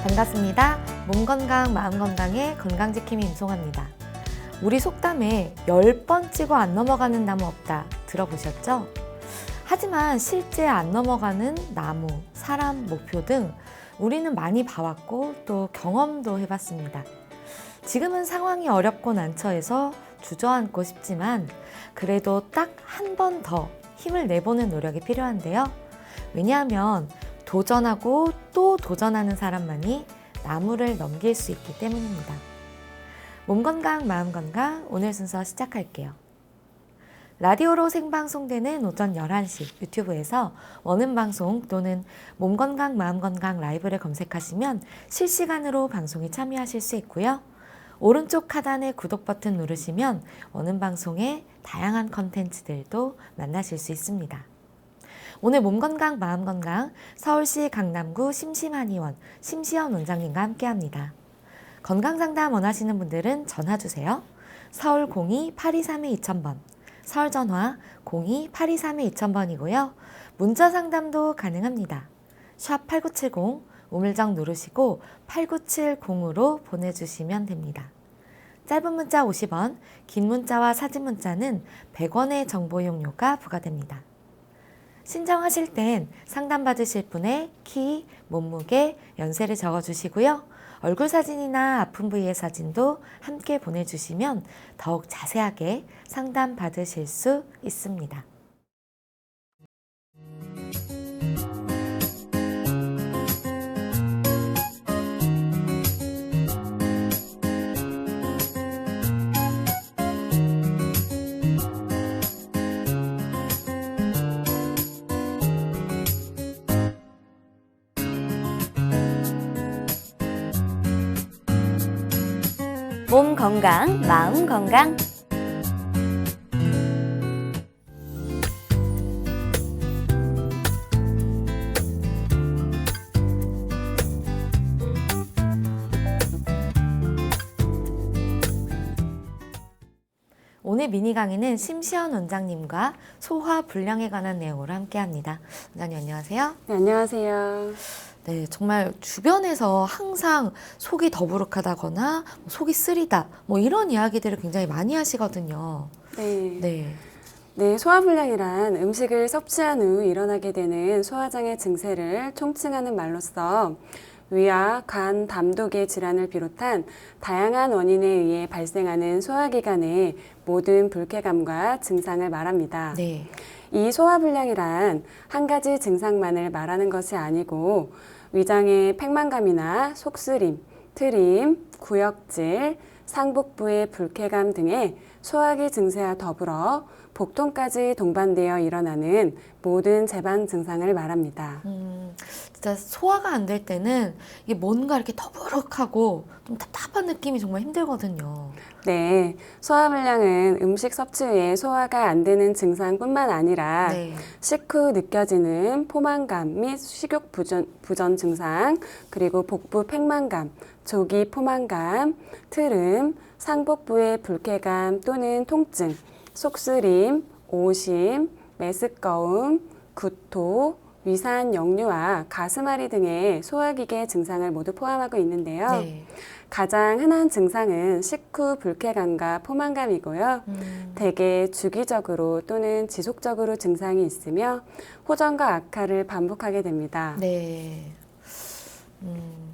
반갑습니다. 몸 건강, 마음 건강의 건강지킴이 임송아입니다. 우리 속담에 10번 찍어 안 넘어가는 나무 없다 들어보셨죠? 하지만 실제 안 넘어가는 나무, 사람, 목표 등 우리는 많이 봐왔고 또 경험도 해봤습니다. 지금은 상황이 어렵고 난처해서 주저앉고 싶지만 그래도 딱 한 번 더 힘을 내보는 노력이 필요한데요. 왜냐하면 도전하고 또 도전하는 사람만이 나무를 넘길 수 있기 때문입니다. 몸 건강, 마음 건강 오늘 순서 시작할게요. 라디오로 생방송되는 오전 11시 유튜브에서 원음방송 또는 몸 건강, 마음 건강 라이브를 검색하시면 실시간으로 방송에 참여하실 수 있고요. 오른쪽 하단의 구독 버튼 누르시면 원음방송의 다양한 컨텐츠들도 만나실 수 있습니다. 오늘 몸건강 마음건강 서울시 강남구 심심한의원 심시연 원장님과 함께합니다. 건강상담 원하시는 분들은 전화주세요. 서울 02-8232-2000번, 서울 전화 02-8232-2000번이고요. 문자상담도 가능합니다. 샵 8970 우물정 누르시고 8970으로 보내주시면 됩니다. 짧은 문자 50원, 긴 문자와 사진 문자는 100원의 정보 이용료가 부과됩니다. 신청하실 땐 상담받으실 분의 키, 몸무게, 연세를 적어주시고요. 얼굴 사진이나 아픈 부위의 사진도 함께 보내주시면 더욱 자세하게 상담받으실 수 있습니다. 몸 건강, 마음 건강. 오늘 미니 강의는 심시연 원장님과 소화 불량에 관한 내용으로 함께합니다. 원장님 안녕하세요. 네, 안녕하세요. 네, 정말 주변에서 항상 속이 더부룩하다거나 속이 쓰리다 뭐 이런 이야기들을 굉장히 많이 하시거든요. 네. 네. 네, 소화불량이란 음식을 섭취한 후 일어나게 되는 소화장애 증세를 총칭하는 말로써 위와 간, 담독의 질환을 비롯한 다양한 원인에 의해 발생하는 소화기관의 모든 불쾌감과 증상을 말합니다. 네. 이 소화불량이란 한 가지 증상만을 말하는 것이 아니고 위장의 팽만감이나 속쓰림, 트림, 구역질, 상복부의 불쾌감 등의 소화기 증세와 더불어 복통까지 동반되어 일어나는 모든 재방 증상을 말합니다. 진짜 소화가 안 될 때는 이게 뭔가 이렇게 더부룩하고 좀 답답한 느낌이 정말 힘들거든요. 네, 소화불량은 음식 섭취 후에 소화가 안 되는 증상뿐만 아니라 네. 식후 느껴지는 포만감 및 식욕 부전 증상, 그리고 복부 팽만감, 조기 포만감, 트름, 상복부의 불쾌감 또는 통증, 속쓰림, 오심, 메스꺼움, 구토, 위산 역류와 가슴앓이 등의 소화기계 증상을 모두 포함하고 있는데요. 네. 가장 흔한 증상은 식후 불쾌감과 포만감이고요. 대개 주기적으로 또는 지속적으로 증상이 있으며 호전과 악화를 반복하게 됩니다. 네.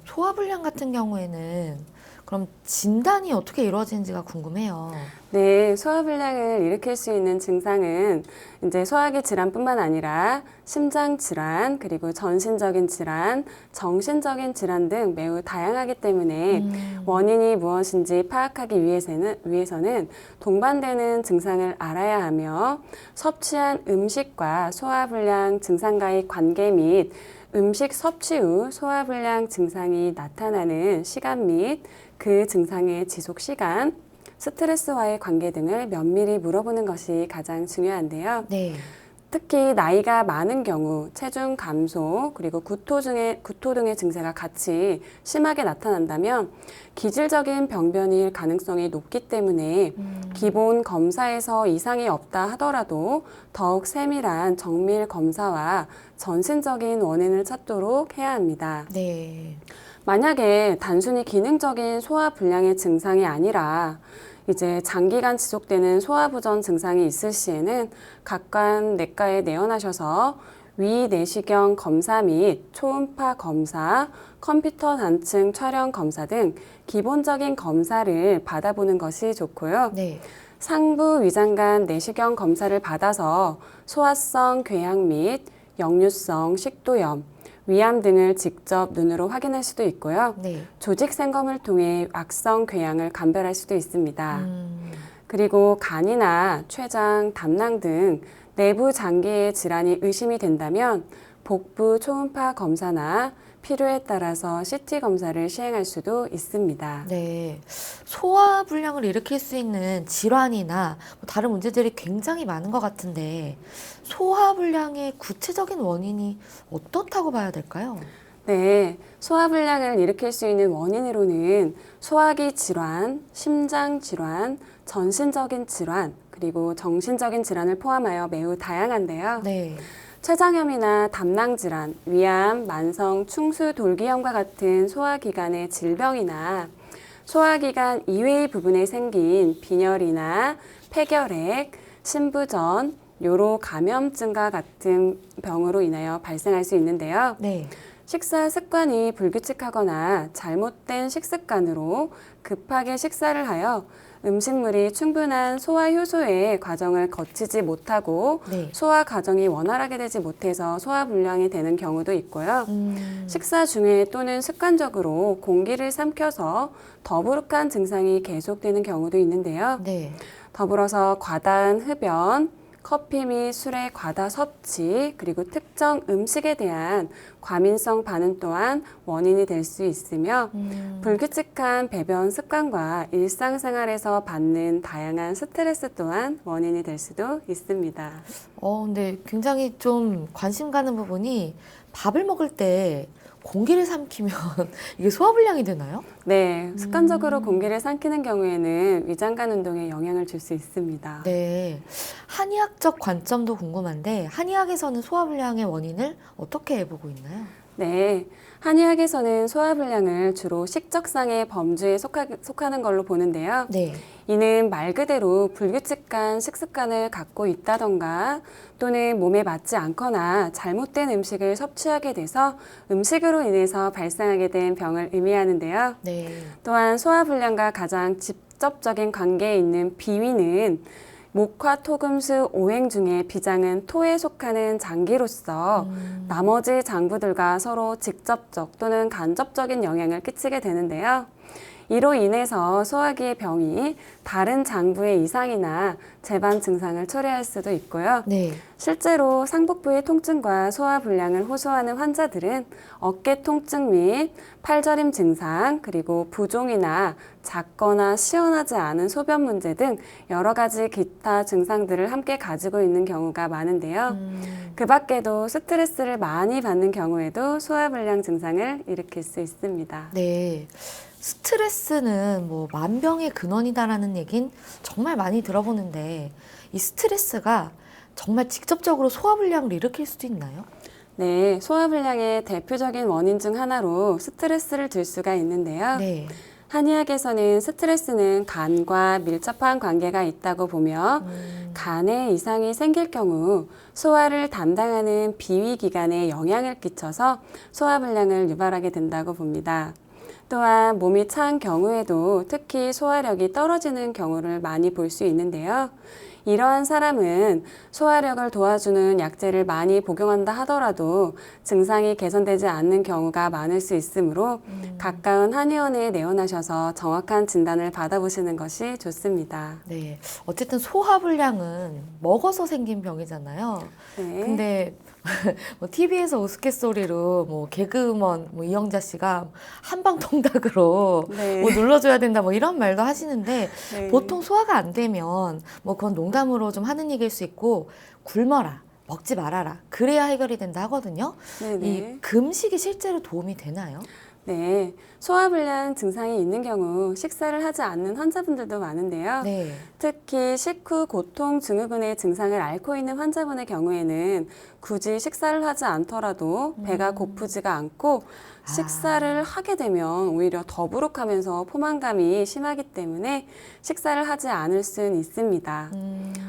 소화불량 같은 경우에는 그럼 진단이 어떻게 이루어지는지가 궁금해요. 네, 소화불량을 일으킬 수 있는 증상은 이제 소화기 질환뿐만 아니라 심장 질환, 그리고 전신적인 질환, 정신적인 질환 등 매우 다양하기 때문에 원인이 무엇인지 파악하기 위해서는 동반되는 증상을 알아야 하며 섭취한 음식과 소화불량 증상과의 관계 및 음식 섭취 후 소화불량 증상이 나타나는 시간 및 그 증상의 지속 시간, 스트레스와의 관계 등을 면밀히 물어보는 것이 가장 중요한데요. 네. 특히 나이가 많은 경우 체중 감소 그리고 구토 등의 증세가 같이 심하게 나타난다면 기질적인 병변일 가능성이 높기 때문에 기본 검사에서 이상이 없다 하더라도 더욱 세밀한 정밀 검사와 전신적인 원인을 찾도록 해야 합니다. 네. 만약에 단순히 기능적인 소화불량의 증상이 아니라 이제 장기간 지속되는 소화부전 증상이 있을 시에는 각관내과에 내원하셔서 위 내시경 검사 및 초음파 검사, 컴퓨터 단층 촬영 검사 등 기본적인 검사를 받아보는 것이 좋고요. 네. 상부 위장관 내시경 검사를 받아서 소화성 궤양 및 역류성 식도염, 위암 등을 직접 눈으로 확인할 수도 있고요. 네. 조직 생검을 통해 악성 궤양을 감별할 수도 있습니다. 그리고 간이나 췌장, 담낭 등 내부 장기의 질환이 의심이 된다면 복부 초음파 검사나 필요에 따라서 CT 검사를 시행할 수도 있습니다. 네. 소화불량을 일으킬 수 있는 질환이나 뭐 다른 문제들이 굉장히 많은 것 같은데 소화불량의 구체적인 원인이 어떻다고 봐야 될까요? 네, 소화불량을 일으킬 수 있는 원인으로는 소화기 질환, 심장 질환, 전신적인 질환, 그리고 정신적인 질환을 포함하여 매우 다양한데요. 네. 췌장염이나 담낭 질환, 위암, 만성 충수돌기염과 같은 소화기관의 질병이나 소화기관 이외의 부분에 생긴 빈혈이나 폐결핵, 신부전, 요로 감염증과 같은 병으로 인하여 발생할 수 있는데요. 네. 식사 습관이 불규칙하거나 잘못된 식습관으로 급하게 식사를 하여 음식물이 충분한 소화 효소의 과정을 거치지 못하고 네. 소화 과정이 원활하게 되지 못해서 소화불량이 되는 경우도 있고요. 식사 중에 또는 습관적으로 공기를 삼켜서 더부룩한 증상이 계속되는 경우도 있는데요. 네. 더불어서 과다한 흡연, 커피 및 술의 과다 섭취, 그리고 특정 음식에 대한 과민성 반응 또한 원인이 될 수 있으며 불규칙한 배변 습관과 일상생활에서 받는 다양한 스트레스 또한 원인이 될 수도 있습니다. 근데 굉장히 좀 관심 가는 부분이 밥을 먹을 때 공기를 삼키면 이게 소화불량이 되나요? 네, 습관적으로 공기를 삼키는 경우에는 위장관 운동에 영향을 줄 수 있습니다. 네. 한의학적 관점도 궁금한데 한의학에서는 소화불량의 원인을 어떻게 보고 있나요? 네, 한의학에서는 소화불량을 주로 식적상의 범주에 속하는 걸로 보는데요. 네. 이는 말 그대로 불규칙한 식습관을 갖고 있다던가 또는 몸에 맞지 않거나 잘못된 음식을 섭취하게 돼서 음식으로 인해서 발생하게 된 병을 의미하는데요. 네. 또한 소화불량과 가장 직접적인 관계에 있는 비위는 목화토금수 오행 중에 비장은 토에 속하는 장기로서 나머지 장부들과 서로 직접적 또는 간접적인 영향을 끼치게 되는데요. 이로 인해서 소화기의 병이 다른 장부의 이상이나 재반 증상을 초래할 수도 있고요. 네. 실제로 상복부의 통증과 소화불량을 호소하는 환자들은 어깨 통증 및 팔저림 증상, 그리고 부종이나 작거나 시원하지 않은 소변 문제 등 여러 가지 기타 증상들을 함께 가지고 있는 경우가 많은데요. 그 밖에도 스트레스를 많이 받는 경우에도 소화불량 증상을 일으킬 수 있습니다. 네. 스트레스는 뭐 만병의 근원이다라는 얘긴 정말 많이 들어보는데 이 스트레스가 정말 직접적으로 소화불량을 일으킬 수도 있나요? 네, 소화불량의 대표적인 원인 중 하나로 스트레스를 들 수가 있는데요. 네. 한의학에서는 스트레스는 간과 밀접한 관계가 있다고 보며 간에 이상이 생길 경우 소화를 담당하는 비위기관에 영향을 끼쳐서 소화불량을 유발하게 된다고 봅니다. 또한 몸이 찬 경우에도 특히 소화력이 떨어지는 경우를 많이 볼 수 있는데요. 이러한 사람은 소화력을 도와주는 약제를 많이 복용한다 하더라도 증상이 개선되지 않는 경우가 많을 수 있으므로 가까운 한의원에 내원하셔서 정확한 진단을 받아보시는 것이 좋습니다. 네. 어쨌든 소화불량은 먹어서 생긴 병이잖아요. 네. 근데 뭐 TV에서 우스갯소리로 뭐 개그우먼 뭐 이영자 씨가 한방통닭으로 네. 뭐 눌러줘야 된다 뭐 이런 말도 하시는데 네. 보통 소화가 안 되면 뭐 그건 농담으로 좀 하는 얘기일 수 있고 굶어라, 먹지 말아라 그래야 해결이 된다 하거든요. 네네. 이 금식이 실제로 도움이 되나요? 네, 소화불량 증상이 있는 경우 식사를 하지 않는 환자분들도 많은데요. 네. 특히 식후 고통 증후군의 증상을 앓고 있는 환자분의 경우에는 굳이 식사를 하지 않더라도 배가 고프지가 않고 식사를 하게 되면 오히려 더부룩하면서 포만감이 심하기 때문에 식사를 하지 않을 수는 있습니다.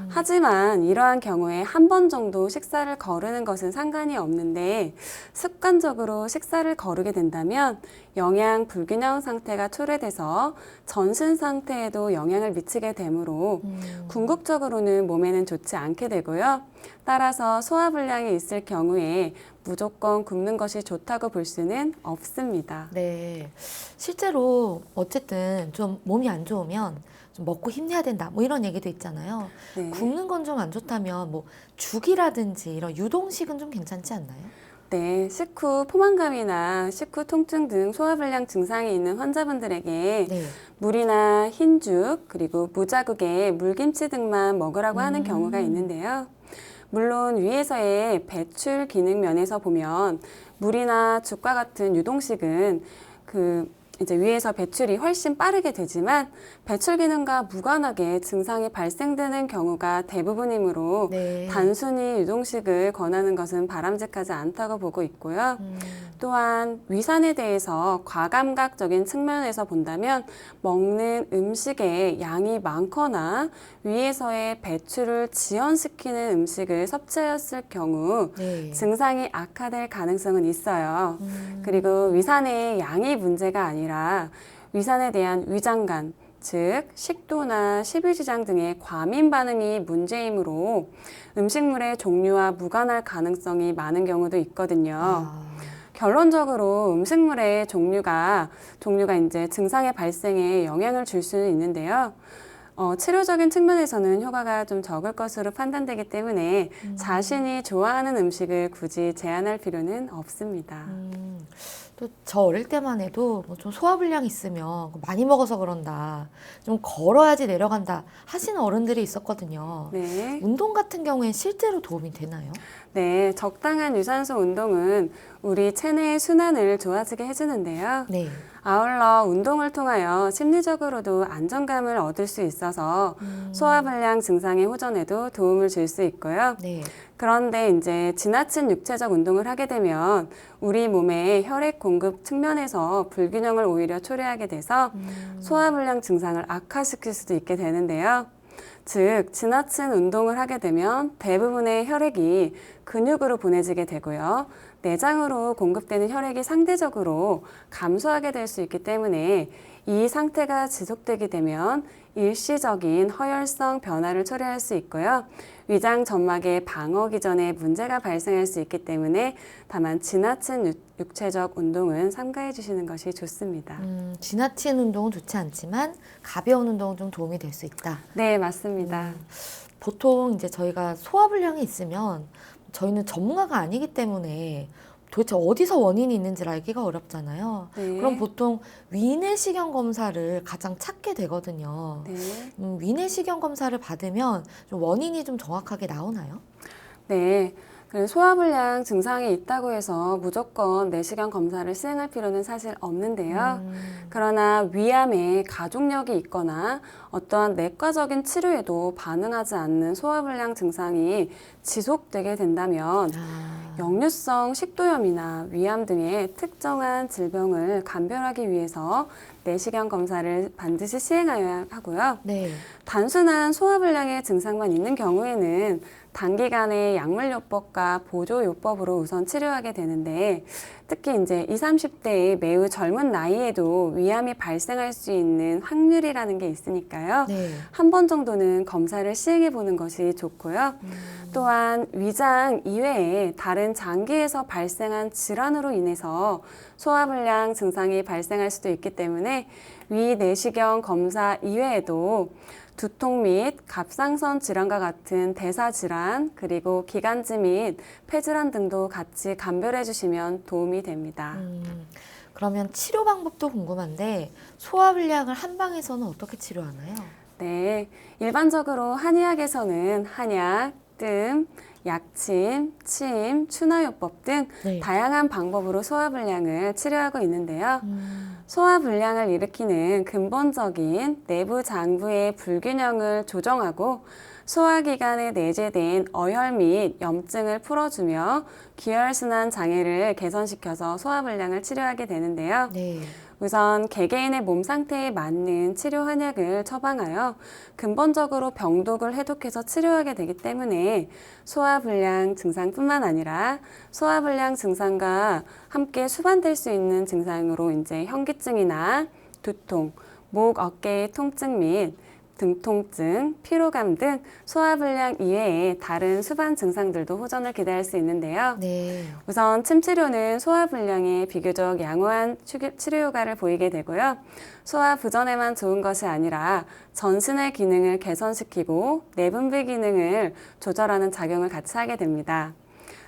하지만 이러한 경우에 한 번 정도 식사를 거르는 것은 상관이 없는데 습관적으로 식사를 거르게 된다면 영양 불균형 상태가 초래돼서 전신 상태에도 영향을 미치게 되므로 궁극적으로는 몸에는 좋지 않게 되고요. 따라서 소화불량이 있을 경우에 무조건 굶는 것이 좋다고 볼 수는 없습니다. 네. 실제로 어쨌든 좀 몸이 안 좋으면 좀 먹고 힘내야 된다. 뭐 이런 얘기도 있잖아요. 네. 굶는 건 좀 안 좋다면 뭐 죽이라든지 이런 유동식은 좀 괜찮지 않나요? 네, 식후 포만감이나 식후 통증 등 소화불량 증상이 있는 환자분들에게 네. 물이나 흰죽, 그리고 무자국에 물김치 등만 먹으라고 하는 경우가 있는데요. 물론 위에서의 배출 기능 면에서 보면 물이나 죽과 같은 유동식은 이제 위에서 배출이 훨씬 빠르게 되지만 배출 기능과 무관하게 증상이 발생되는 경우가 대부분이므로 네. 단순히 유동식을 권하는 것은 바람직하지 않다고 보고 있고요. 또한 위산에 대해서 과감각적인 측면에서 본다면 먹는 음식의 양이 많거나 위에서의 배출을 지연시키는 음식을 섭취했을 경우 네. 증상이 악화될 가능성은 있어요. 그리고 위산의 양이 문제가 아니라 위산에 대한 위장관, 즉 식도나 십유지장 등의 과민 반응이 문제이므로 음식물의 종류와 무관할 가능성이 많은 경우도 있거든요. 아, 결론적으로 음식물의 종류가 이제 증상의 발생에 영향을 줄 수는 있는데요. 치료적인 측면에서는 효과가 좀 적을 것으로 판단되기 때문에 자신이 좋아하는 음식을 굳이 제한할 필요는 없습니다. 또 저 어릴 때만 해도 뭐 좀 소화불량 있으면 많이 먹어서 그런다. 좀 걸어야지 내려간다 하시는 어른들이 있었거든요. 네. 운동 같은 경우엔 실제로 도움이 되나요? 네, 적당한 유산소 운동은 우리 체내의 순환을 좋아지게 해주는데요. 네. 아울러 운동을 통하여 심리적으로도 안정감을 얻을 수 있어서 소화불량 증상의 호전에도 도움을 줄 수 있고요. 네. 그런데 이제 지나친 육체적 운동을 하게 되면 우리 몸의 혈액 공급 측면에서 불균형을 오히려 초래하게 돼서 소화불량 증상을 악화시킬 수도 있게 되는데요. 즉, 지나친 운동을 하게 되면 대부분의 혈액이 근육으로 보내지게 되고요. 내장으로 공급되는 혈액이 상대적으로 감소하게 될 수 있기 때문에 이 상태가 지속되게 되면 일시적인 허혈성 변화를 초래할 수 있고요. 위장 점막의 방어 기전에 문제가 발생할 수 있기 때문에 다만 지나친 육체적 운동은 삼가해 주시는 것이 좋습니다. 지나친 운동은 좋지 않지만 가벼운 운동은 좀 도움이 될 수 있다. 네, 맞습니다. 보통 이제 저희가 소화불량이 있으면 저희는 전문가가 아니기 때문에 도대체 어디서 원인이 있는지를 알기가 어렵잖아요. 네. 그럼 보통 위내시경 검사를 가장 찾게 되거든요. 네. 위내시경 검사를 받으면 좀 원인이 좀 정확하게 나오나요? 네. 그래서 소화불량 증상이 있다고 해서 무조건 내시경 검사를 수행할 필요는 사실 없는데요. 그러나 위암에 가족력이 있거나 어떠한 내과적인 치료에도 반응하지 않는 소화불량 증상이 지속되게 된다면 역류성 식도염이나 위암 등의 특정한 질병을 감별하기 위해서 내시경 검사를 반드시 시행해야 하고요. 네. 단순한 소화불량의 증상만 있는 경우에는 단기간의 약물요법과 보조요법으로 우선 치료하게 되는데 특히 이제 20, 30대의 매우 젊은 나이에도 위암이 발생할 수 있는 확률이라는 게 있으니까요. 네. 한 번 정도는 검사를 시행해 보는 것이 좋고요. 또한 위장 이외에 다른 장기에서 발생한 질환으로 인해서 소화불량 증상이 발생할 수도 있기 때문에 위 내시경 검사 이외에도 두통 및 갑상선 질환과 같은 대사 질환, 그리고 기관지 및 폐질환 등도 같이 감별해 주시면 도움이 됩니다. 그러면 치료 방법도 궁금한데 소화불량을 한방에서는 어떻게 치료하나요? 네, 일반적으로 한의학에서는 한약, 뜸, 약침, 침, 추나요법 등 네. 다양한 방법으로 소화불량을 치료하고 있는데요. 소화불량을 일으키는 근본적인 내부 장부의 불균형을 조정하고 소화기관에 내재된 어혈 및 염증을 풀어주며 기혈순환 장애를 개선시켜서 소화불량을 치료하게 되는데요. 네. 우선 개개인의 몸 상태에 맞는 치료 한약을 처방하여 근본적으로 병독을 해독해서 치료하게 되기 때문에 소화불량 증상뿐만 아니라 소화불량 증상과 함께 수반될 수 있는 증상으로 이제 현기증이나 두통, 목, 어깨의 통증 및 등 통증, 피로감 등 소화불량 이외에 다른 수반 증상들도 호전을 기대할 수 있는데요. 네. 우선 침 치료는 소화불량에 비교적 양호한 치료 효과를 보이게 되고요. 소화 부전에만 좋은 것이 아니라 전신의 기능을 개선시키고 내분비 기능을 조절하는 작용을 같이 하게 됩니다.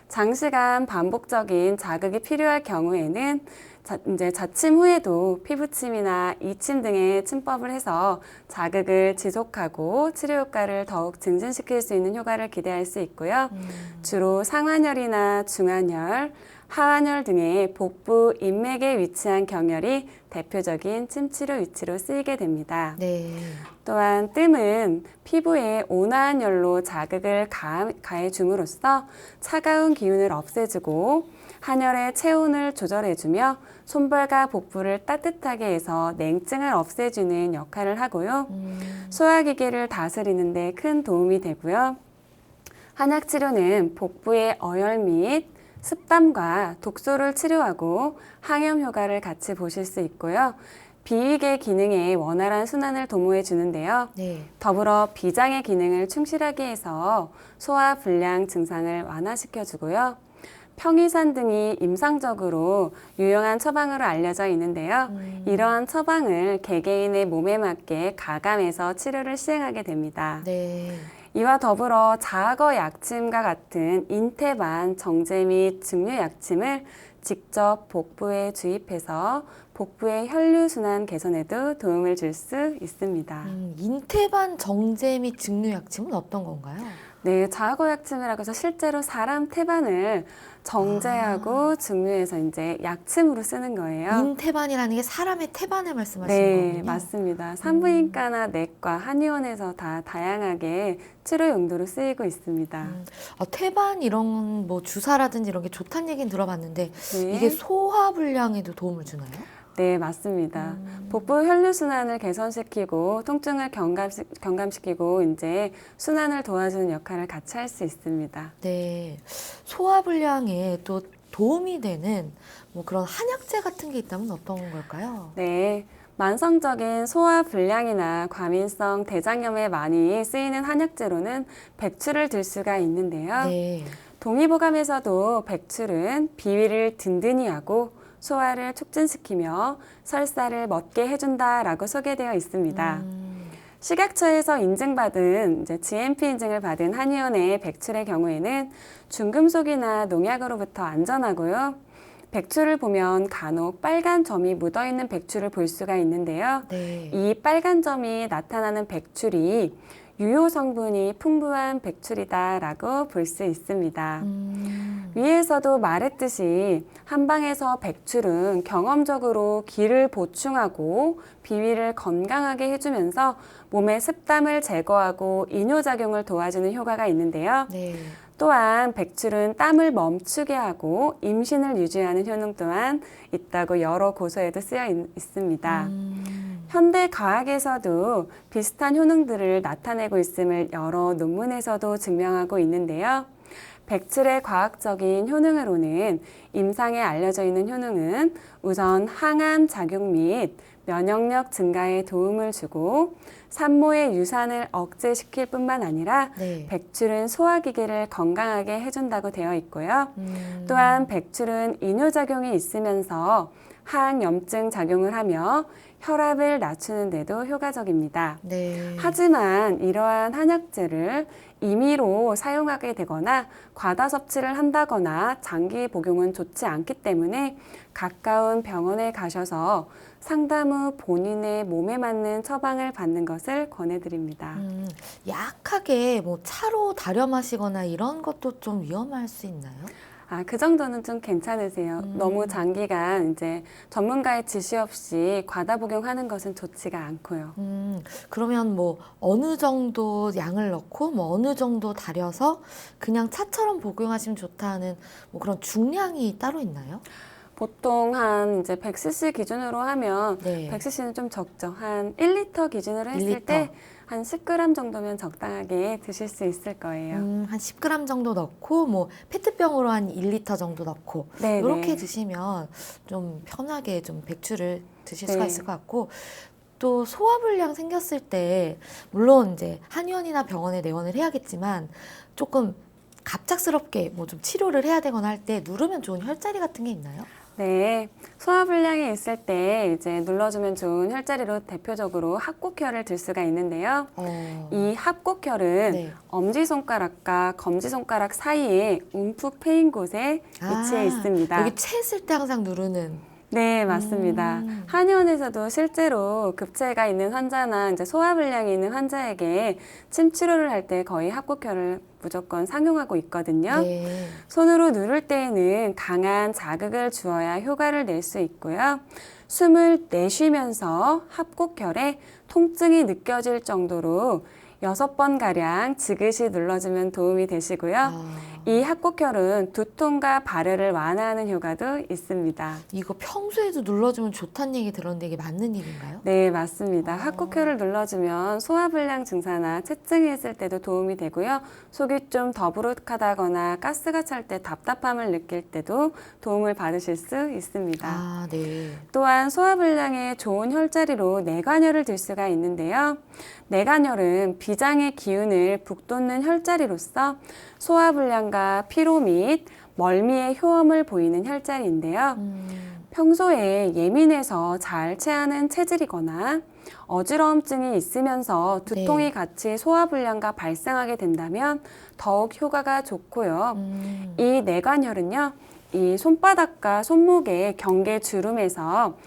장시간 반복적인 자극이 필요할 경우에는 이제 자침 후에도 피부침이나 이침 등의 침법을 해서 자극을 지속하고 치료 효과를 더욱 증진시킬 수 있는 효과를 기대할 수 있고요. 주로 상완혈이나 중한혈, 하완혈 등의 복부 인맥에 위치한 경혈이 대표적인 침치료 위치로 쓰이게 됩니다. 네. 또한 뜸은 피부에 온화한 열로 자극을 가해 줌으로써 차가운 기운을 없애주고 한혈의 체온을 조절해주며 손발과 복부를 따뜻하게 해서 냉증을 없애주는 역할을 하고요. 소화기계를 다스리는 데 큰 도움이 되고요. 한약 치료는 복부의 어혈 및 습담과 독소를 치료하고 항염 효과를 같이 보실 수 있고요. 비위계 기능의 원활한 순환을 도모해 주는데요. 네. 더불어 비장의 기능을 충실하게 해서 소화 불량 증상을 완화시켜 주고요. 평이산 등이 임상적으로 유용한 처방으로 알려져 있는데요. 이러한 처방을 개개인의 몸에 맞게 가감해서 치료를 시행하게 됩니다. 네. 이와 더불어 자거 약침과 같은 인태반, 정제 및 증류 약침을 직접 복부에 주입해서 복부의 혈류순환 개선에도 도움을 줄 수 있습니다. 인태반 정제 및 증류 약침은 어떤 건가요? 네, 자거 약침이라고 해서 실제로 사람 태반을 정제하고 증류해서 이제 약침으로 쓰는 거예요. 인태반이라는 게 사람의 태반을 말씀하시는 네, 거군요. 맞습니다. 산부인과나 내과, 한의원에서 다 다양하게 치료 용도로 쓰이고 있습니다. 태반 이런 뭐 주사라든지 이런 게 좋다는 얘기는 들어봤는데 네. 이게 소화 불량에도 도움을 주나요? 네, 맞습니다. 복부 혈류순환을 개선시키고 통증을 경감시키고 이제 순환을 도와주는 역할을 같이 할 수 있습니다. 네. 소화 불량에 또 도움이 되는 뭐 그런 한약재 같은 게 있다면 어떤 걸까요? 네. 만성적인 소화 불량이나 과민성 대장염에 많이 쓰이는 한약재로는 백추를 들 수가 있는데요. 네. 동의보감에서도 백출은 비위를 든든히 하고 소화를 촉진시키며 설사를 멎게 해준다라고 소개되어 있습니다. 식약처에서 인증받은 GMP 인증을 받은 한의원의 백출의 경우에는 중금속이나 농약으로부터 안전하고요. 백출을 보면 간혹 빨간 점이 묻어있는 백출을 볼 수가 있는데요. 네. 이 빨간 점이 나타나는 백출이 유효 성분이 풍부한 백출이다라고 볼 수 있습니다. 위에서도 말했듯이 한방에서 백출은 경험적으로 기를 보충하고 비위를 건강하게 해주면서 몸의 습담을 제거하고 이뇨작용을 도와주는 효과가 있는데요. 네. 또한 백출은 땀을 멈추게 하고 임신을 유지하는 효능 또한 있다고 여러 고서에도 쓰여 있습니다. 현대 과학에서도 비슷한 효능들을 나타내고 있음을 여러 논문에서도 증명하고 있는데요. 백출의 과학적인 효능으로는 임상에 알려져 있는 효능은 우선 항암 작용 및 면역력 증가에 도움을 주고 산모의 유산을 억제시킬 뿐만 아니라 네. 백출은 소화기계를 건강하게 해준다고 되어 있고요. 또한 백출은 이뇨작용이 있으면서 항염증 작용을 하며 혈압을 낮추는 데도 효과적입니다. 네. 하지만 이러한 한약재를 임의로 사용하게 되거나 과다 섭취를 한다거나 장기 복용은 좋지 않기 때문에 가까운 병원에 가셔서 상담 후 본인의 몸에 맞는 처방을 받는 것을 권해드립니다. 약하게 뭐 차로 달여 마시거나 이런 것도 좀 위험할 수 있나요? 그 정도는 좀 괜찮으세요. 너무 장기간 이제 전문가의 지시 없이 과다 복용하는 것은 좋지가 않고요. 그러면 뭐 어느 정도 양을 넣고 뭐 어느 정도 달여서 그냥 차처럼 복용하시면 좋다는 뭐 그런 중량이 따로 있나요? 보통 한 이제 100cc 기준으로 하면 네. 100cc는 좀 적죠. 한 1리터 기준으로 했을 1리터. 때 한 10g 정도면 적당하게 드실 수 있을 거예요. 한 10g 정도 넣고 뭐 페트병으로 한 1리터 정도 넣고 네, 이렇게 네. 드시면 좀 편하게 좀 백주를 드실 네. 수가 있을 것 같고 또 소화불량 생겼을 때 물론 이제 한의원이나 병원에 내원을 해야겠지만 조금 갑작스럽게 뭐 좀 치료를 해야 되거나 할 때 누르면 좋은 혈자리 같은 게 있나요? 네, 소화불량이 있을 때 이제 눌러주면 좋은 혈자리로 대표적으로 합곡혈을 들 수가 있는데요. 이 합곡혈은 네. 엄지손가락과 검지손가락 사이에 움푹 패인 곳에 위치해 있습니다. 여기 채했을 때 항상 누르는. 네, 맞습니다. 한의원에서도 실제로 급체가 있는 환자나 이제 소화불량이 있는 환자에게 침 치료를 할 때 거의 합곡혈을 무조건 상용하고 있거든요. 네. 손으로 누를 때에는 강한 자극을 주어야 효과를 낼 수 있고요. 숨을 내쉬면서 합곡혈에 통증이 느껴질 정도로 6번가량 지그시 눌러주면 도움이 되시고요. 이 합곡혈은 두통과 발열을 완화하는 효과도 있습니다. 이거 평소에도 눌러주면 좋다는 얘기 들었는데 이게 맞는 일인가요? 네, 맞습니다. 합곡혈을 눌러주면 소화불량 증사나 체증이 있을 때도 도움이 되고요. 속이 좀 더부룩하다거나 가스가 찰 때 답답함을 느낄 때도 도움을 받으실 수 있습니다. 네. 또한 소화불량에 좋은 혈자리로 내관혈을 들 수가 있는데요. 내관혈은 비장의 기운을 북돋는 혈자리로서 소화불량과 피로 및 멀미의 효험을 보이는 혈자리인데요. 평소에 예민해서 잘 체하는 체질이거나 어지러움증이 있으면서 두통이 네. 같이 소화불량과 발생하게 된다면 더욱 효과가 좋고요. 이 내관혈은요, 이 손바닥과 손목의 경계 주름에서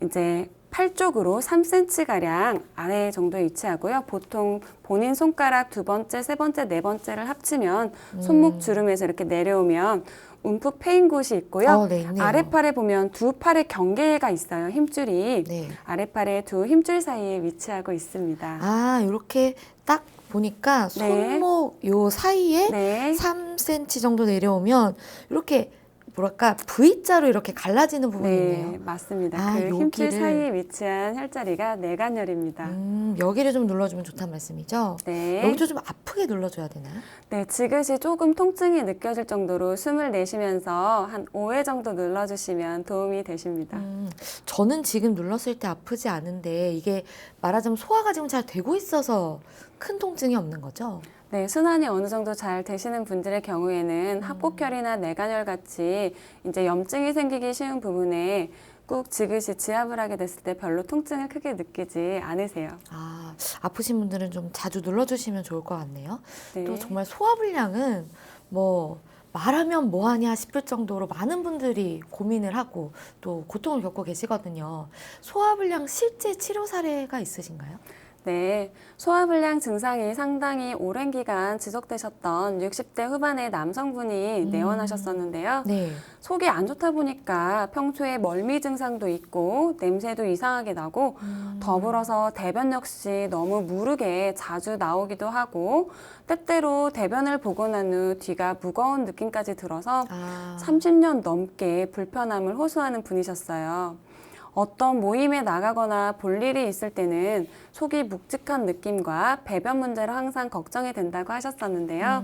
이제 팔 쪽으로 3cm가량 아래 정도에 위치하고요. 보통 본인 손가락 2번째, 3번째, 4번째를 합치면 손목 주름에서 이렇게 내려오면 움푹 패인 곳이 있고요. 네, 있네요. 아랫팔에 보면 두 팔의 경계가 있어요. 힘줄이. 네. 아랫팔의 두 힘줄 사이에 위치하고 있습니다. 이렇게 딱 보니까 네. 손목 요 사이에 네. 3cm 정도 내려오면 이렇게 뭐랄까 V자로 이렇게 갈라지는 부분이 네, 있네요. 맞습니다. 아, 그 힘줄 여기를- 사이에 위치한 혈자리가 내관혈입니다. 여기를 좀 눌러주면 좋다는 말씀이죠? 네. 여기도 좀 아프게 눌러줘야 되나요? 네, 지그시 조금 통증이 느껴질 정도로 숨을 내쉬면서 한 5회 정도 눌러주시면 도움이 되십니다. 저는 지금 눌렀을 때 아프지 않은데 이게 말하자면 소화가 지금 잘 되고 있어서 큰 통증이 없는 거죠? 네, 순환이 어느 정도 잘 되시는 분들의 경우에는 합곡혈이나 내관혈 같이 이제 염증이 생기기 쉬운 부분에 꾹 지그시 지압을 하게 됐을 때 별로 통증을 크게 느끼지 않으세요. 아프신 분들은 좀 자주 눌러주시면 좋을 것 같네요. 네. 또 정말 소화불량은 뭐 말하면 뭐하냐 싶을 정도로 많은 분들이 고민을 하고 또 고통을 겪고 계시거든요. 소화불량 실제 치료 사례가 있으신가요? 네, 소화불량 증상이 상당히 오랜 기간 지속되셨던 60대 후반의 남성분이 내원하셨었는데요. 네. 속이 안 좋다 보니까 평소에 멀미 증상도 있고 냄새도 이상하게 나고 더불어서 대변 역시 너무 무르게 자주 나오기도 하고 때때로 대변을 보고 난 후 뒤가 무거운 느낌까지 들어서 30년 넘게 불편함을 호소하는 분이셨어요. 어떤 모임에 나가거나 볼 일이 있을 때는 속이 묵직한 느낌과 배변 문제로 항상 걱정이 된다고 하셨었는데요.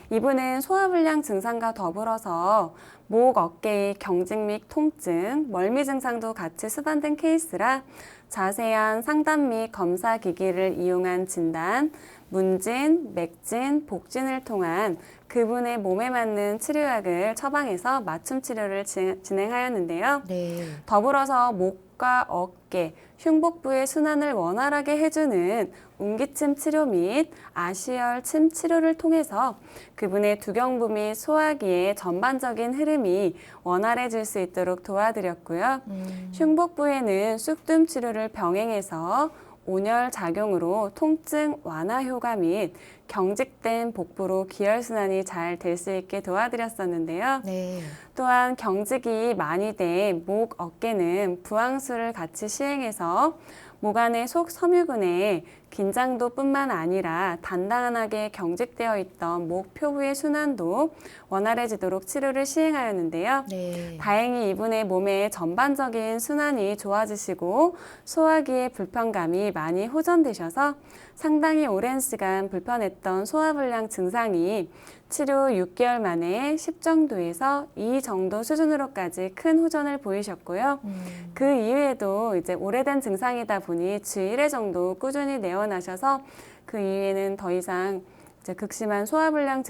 이분은 소화불량 증상과 더불어서 목, 어깨의 경직 및 통증, 멀미 증상도 같이 수반된 케이스라 자세한 상담 및 검사 기기를 이용한 진단, 문진, 맥진, 복진을 통한 그분의 몸에 맞는 치료약을 처방해서 맞춤 치료를 진행하였는데요. 네. 더불어서 목과 어깨, 흉복부의 순환을 원활하게 해주는 웅기침 치료 및 아시열 침 치료를 통해서 그분의 두경부 및 소화기의 전반적인 흐름이 원활해질 수 있도록 도와드렸고요. 흉복부에는 쑥뜸 치료를 병행해서 온열 작용으로 통증 완화 효과 및 경직된 복부로 기혈순환이 잘 될 수 있게 도와드렸었는데요. 네. 또한 경직이 많이 된 목, 어깨는 부항수를 같이 시행해서 목 안의 속 섬유근의 긴장도뿐만 아니라 단단하게 경직되어 있던 목 표부의 순환도 원활해지도록 치료를 시행하였는데요. 네. 다행히 이분의 몸의 전반적인 순환이 좋아지시고 소화기의 불편감이 많이 호전되셔서 상당히 오랜 시간 불편했던 소화불량 증상이 치료 6개월 만에 10 정도에서 2 정도 수준으로까지 큰 호전을 보이셨고요. 그 이후에도 이제 오래된 증상이다 보니 주 1회 정도 꾸준히 내원하셔서 그 이후에는 더 이상 이제 극심한 소화불량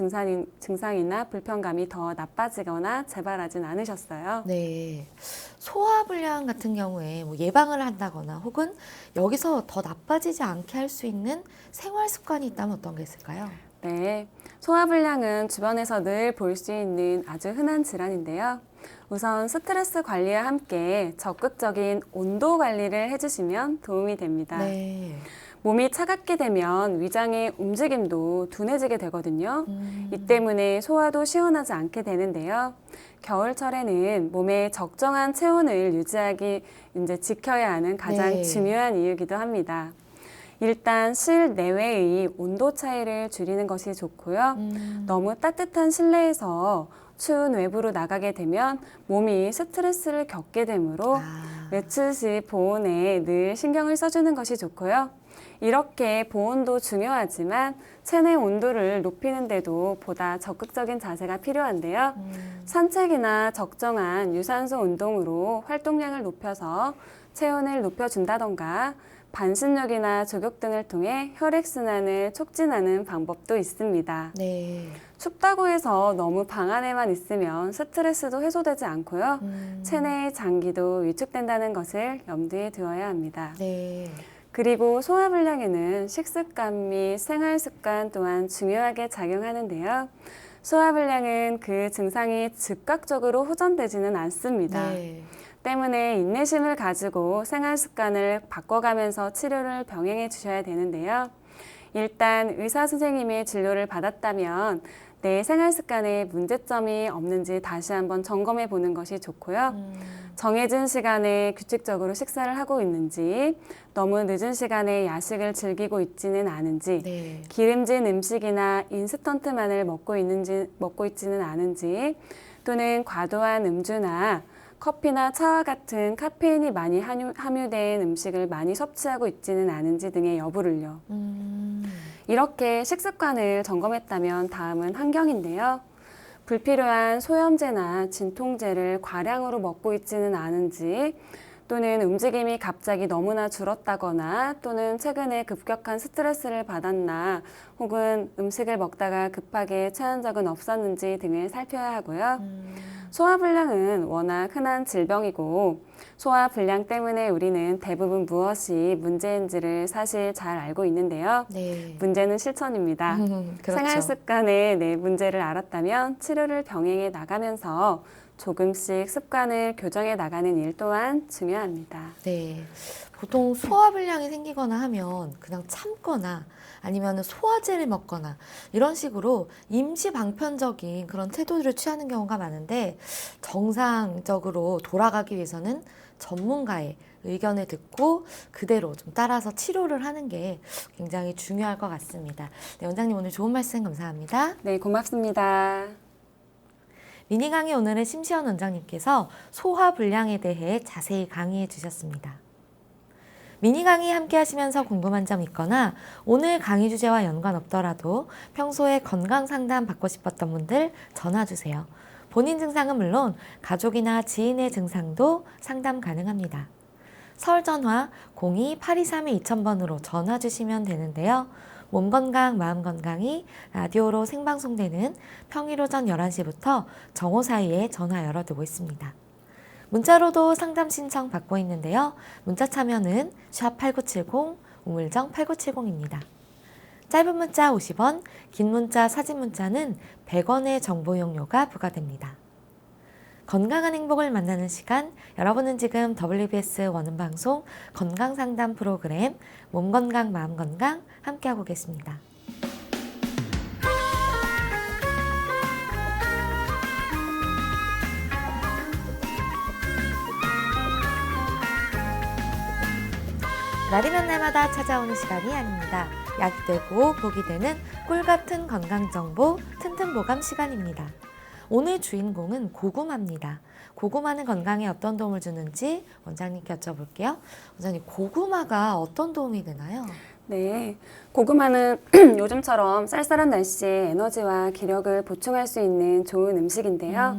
증상이나 불편감이 더 나빠지거나 재발하진 않으셨어요. 네. 소화불량 같은 경우에 뭐 예방을 한다거나 혹은 여기서 더 나빠지지 않게 할 수 있는 생활 습관이 있다면 어떤 게 있을까요? 네. 소화불량은 주변에서 늘 볼 수 있는 아주 흔한 질환인데요. 우선 스트레스 관리와 함께 적극적인 온도 관리를 해주시면 도움이 됩니다. 네. 몸이 차갑게 되면 위장의 움직임도 둔해지게 되거든요. 이 때문에 소화도 시원하지 않게 되는데요. 겨울철에는 몸의 적정한 체온을 이제 지켜야 하는 가장 네. 중요한 이유이기도 합니다. 일단 실내외의 온도 차이를 줄이는 것이 좋고요. 너무 따뜻한 실내에서 추운 외부로 나가게 되면 몸이 스트레스를 겪게 되므로 외출시 보온에 늘 신경을 써주는 것이 좋고요. 이렇게 보온도 중요하지만 체내 온도를 높이는 데도 보다 적극적인 자세가 필요한데요. 산책이나 적정한 유산소 운동으로 활동량을 높여서 체온을 높여준다던가 반신욕이나 족욕 등을 통해 혈액순환을 촉진하는 방법도 있습니다. 네. 춥다고 해서 너무 방 안에만 있으면 스트레스도 해소되지 않고요. 체내의 장기도 위축된다는 것을 염두에 두어야 합니다. 네. 그리고 소화불량에는 식습관 및 생활습관 또한 중요하게 작용하는데요. 소화불량은 그 증상이 즉각적으로 호전되지는 않습니다. 네. 때문에 인내심을 가지고 생활습관을 바꿔가면서 치료를 병행해 주셔야 되는데요. 일단 의사 선생님의 진료를 받았다면 내 생활습관에 문제점이 없는지 다시 한번 점검해 보는 것이 좋고요. 정해진 시간에 규칙적으로 식사를 하고 있는지, 너무 늦은 시간에 야식을 즐기고 있지는 않은지, 네. 기름진 음식이나 인스턴트만을 먹고 있지는 않은지, 또는 과도한 음주나 커피나 차와 같은 카페인이 많이 함유된 음식을 많이 섭취하고 있지는 않은지 등의 여부를요. 이렇게 식습관을 점검했다면 다음은 환경인데요. 불필요한 소염제나 진통제를 과량으로 먹고 있지는 않은지, 또는 움직임이 갑자기 너무나 줄었다거나 또는 최근에 급격한 스트레스를 받았나 혹은 음식을 먹다가 급하게 체한 적은 없었는지 등을 살펴야 하고요. 소화불량은 워낙 흔한 질병이고 소화불량 때문에 우리는 대부분 무엇이 문제인지를 사실 잘 알고 있는데요. 네. 문제는 실천입니다. 그렇죠. 생활습관의 문제를 알았다면 치료를 병행해 나가면서 조금씩 습관을 교정해 나가는 일 또한 중요합니다. 네. 보통 소화불량이 생기거나 하면 그냥 참거나 아니면 소화제를 먹거나 이런 식으로 임시방편적인 그런 태도를 취하는 경우가 많은데 정상적으로 돌아가기 위해서는 전문가의 의견을 듣고 그대로 좀 따라서 치료를 하는 게 굉장히 중요할 것 같습니다. 네, 원장님 오늘 좋은 말씀 감사합니다. 네, 고맙습니다. 미니 강의 오늘은 심시연 원장님께서 소화불량에 대해 자세히 강의해 주셨습니다. 미니 강의 함께 하시면서 궁금한 점 있거나 오늘 강의 주제와 연관 없더라도 평소에 건강 상담 받고 싶었던 분들 전화 주세요. 본인 증상은 물론 가족이나 지인의 증상도 상담 가능합니다. 서울 전화 02-823-2000번으로 전화 주시면 되는데요. 몸건강, 마음건강이 라디오로 생방송되는 평일 오전 11시부터 정오 사이에 전화 열어두고 있습니다. 문자로도 상담 신청 받고 있는데요. 문자 참여는 샵8970, 우물정 8970입니다. 짧은 문자 50원, 긴 문자, 사진 문자는 100원의 정보 이용료가 부과됩니다. 건강한 행복을 만나는 시간, 여러분은 지금 WBS 원음방송 건강상담 프로그램 몸건강, 마음건강 함께하고 계십니다. 날이면 날마다 찾아오는 시간이 아닙니다. 약이 되고 복이 되는 꿀같은 건강정보 튼튼보감 시간입니다. 오늘 주인공은 고구마입니다. 고구마는 건강에 어떤 도움을 주는지 원장님께 여쭤볼게요. 원장님, 고구마가 어떤 도움이 되나요? 네, 고구마는 요즘처럼 쌀쌀한 날씨에 에너지와 기력을 보충할 수 있는 좋은 음식인데요.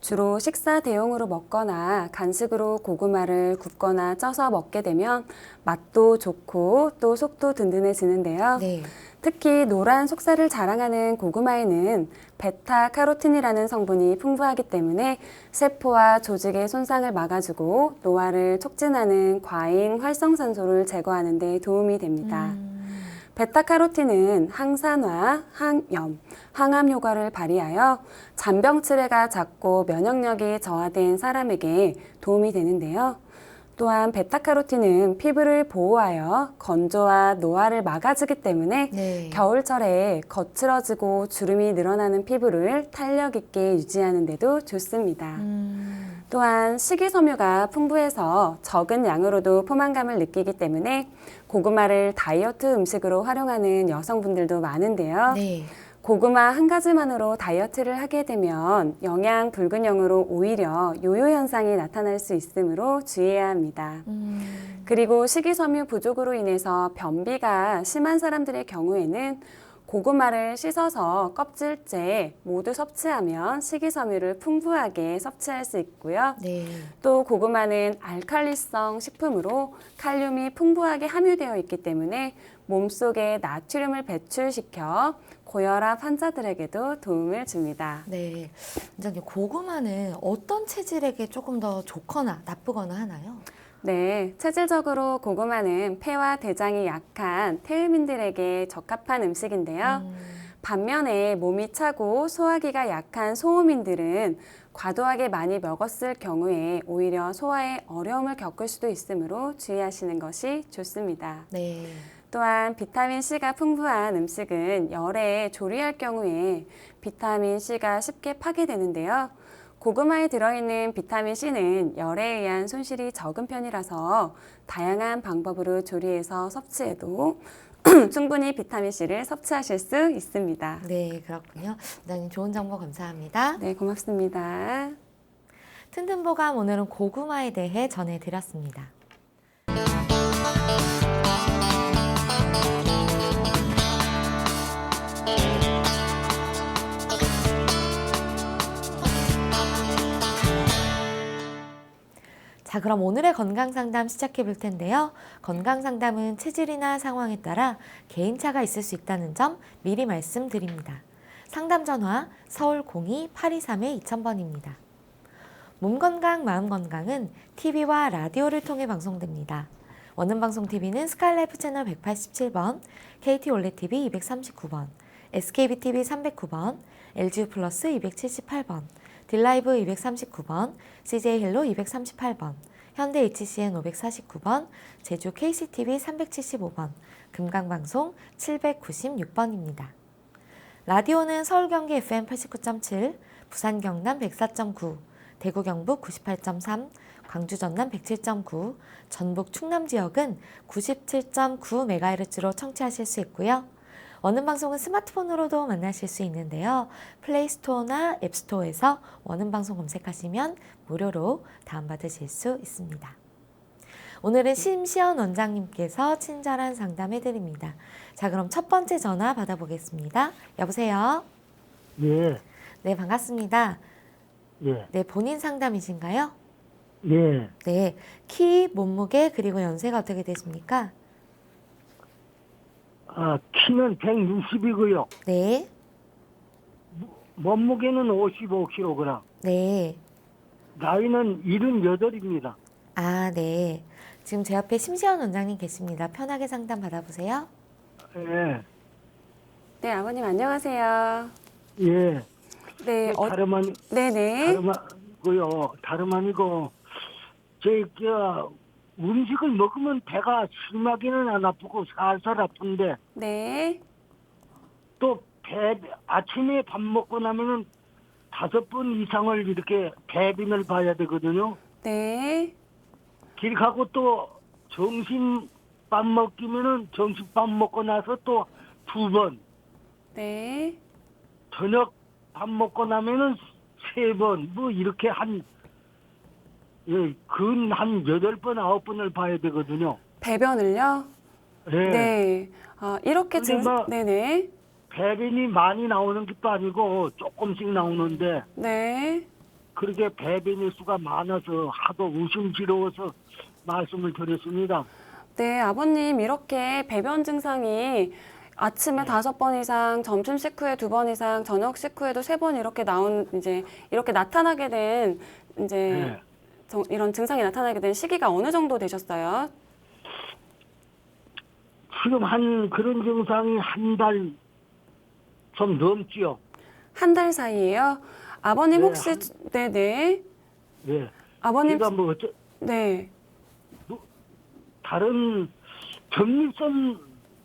주로 식사 대용으로 먹거나 간식으로 고구마를 굽거나 쪄서 먹게 되면 맛도 좋고 또 속도 든든해지는데요. 네. 특히 노란 속살을 자랑하는 고구마에는 베타카로틴이라는 성분이 풍부하기 때문에 세포와 조직의 손상을 막아주고 노화를 촉진하는 과잉 활성산소를 제거하는 데 도움이 됩니다. 베타카로틴은 항산화, 항염, 항암 효과를 발휘하여 잔병치레가 작고 면역력이 저하된 사람에게 도움이 되는데요. 또한 베타카로틴은 피부를 보호하여 건조와 노화를 막아주기 때문에 네. 겨울철에 거칠어지고 주름이 늘어나는 피부를 탄력 있게 유지하는 데도 좋습니다. 또한 식이섬유가 풍부해서 적은 양으로도 포만감을 느끼기 때문에 고구마를 다이어트 음식으로 활용하는 여성분들도 많은데요. 네. 고구마 한 가지만으로 다이어트를 하게 되면 영양 불균형으로 오히려 요요 현상이 나타날 수 있으므로 주의해야 합니다. 그리고 식이섬유 부족으로 인해서 변비가 심한 사람들의 경우에는 고구마를 씻어서 껍질째 모두 섭취하면 식이섬유를 풍부하게 섭취할 수 있고요. 네. 또 고구마는 알칼리성 식품으로 칼륨이 풍부하게 함유되어 있기 때문에 몸속에 나트륨을 배출시켜 고혈압 환자들에게도 도움을 줍니다. 네. 원장님, 고구마는 어떤 체질에게 조금 더 좋거나 나쁘거나 하나요? 네, 체질적으로 고구마는 폐와 대장이 약한 태음인들에게 적합한 음식인데요. 반면에 몸이 차고 소화기가 약한 소음인들은 과도하게 많이 먹었을 경우에 오히려 소화에 어려움을 겪을 수도 있으므로 주의하시는 것이 좋습니다. 네. 또한 비타민C가 풍부한 음식은 열에 조리할 경우에 비타민C가 쉽게 파괴되는데요. 고구마에 들어있는 비타민C는 열에 의한 손실이 적은 편이라서 다양한 방법으로 조리해서 섭취해도 충분히 비타민C를 섭취하실 수 있습니다. 네, 그렇군요. 원장님, 좋은 정보 감사합니다. 네, 고맙습니다. 튼튼보감, 오늘은 고구마에 대해 전해드렸습니다. 자, 그럼 오늘의 건강상담 시작해 볼 텐데요. 건강상담은 체질이나 상황에 따라 개인차가 있을 수 있다는 점 미리 말씀드립니다. 상담 전화 서울 02-823-2000번입니다. 몸건강, 마음건강은 TV와 라디오를 통해 방송됩니다. 원음방송TV는 스카이라이프 채널 187번, KT올레TV 239번, SKBTV 309번, LGU 플러스 278번, 딜라이브 239번, CJ헬로 238번, 현대 HCN 549번, 제주 KCTV 375번, 금강방송 796번입니다. 라디오는 서울 경기 FM 89.7, 부산 경남 104.9, 대구 경북 98.3, 광주 전남 107.9, 전북 충남 지역은 97.9MHz로 청취하실 수 있고요. 원음방송은 스마트폰으로도 만나실 수 있는데요. 플레이스토어나 앱스토어에서 원음방송 검색하시면 무료로 다운받으실 수 있습니다. 오늘은 심시연 원장님께서 친절한 상담해드립니다. 자, 그럼 첫 번째 전화 받아보겠습니다. 여보세요? 예, 네, 반갑습니다. 예, 네, 본인 상담이신가요? 예. 네, 키, 몸무게, 그리고 연세가 어떻게 되십니까? 아, 키는 160이고요. 네, 몸무게는 55kg. 네. 나이는 78입니다. 아, 네. 지금 제 옆에 심시원 원장님 계십니다. 편하게 상담 받아보세요. 예, 네, 아버님 안녕하세요. 예. 네, 네네. 다름 아니고, 음식을 먹으면 배가 심하게는 안 아프고 살살 아픈데, 네, 또 아침에 밥 먹고 나면은 5번 이상을 이렇게 배변을 봐야 되거든요. 네, 길 가고 또 점심밥 먹기면은 점심밥 먹고 나서 또 2번, 네. 저녁 밥 먹고 나면은 3번, 뭐 이렇게 한 8번, 9번을 봐야 되거든요. 배변을요? 예. 네. 이렇게 근데 뭐- 네네. 배변이 많이 나오는 것도 아니고 조금씩 나오는데 네. 그렇게 배변의 수가 많아서 하도 의심스러워서 말씀을 드렸습니다. 네, 아버님 이렇게 배변 증상이 아침에 5번 이상, 점심 식후에 2번 이상, 저녁 식후에도 3번 이렇게 이렇게 나타나게 된 네. 이런 증상이 나타나게 된 시기가 어느 정도 되셨어요? 지금 그런 증상이 한 달 좀 넘지요. 한 달 사이에요? 아버님 네, 혹시 네네. 예. 아버님 제가 네. 다른 전립선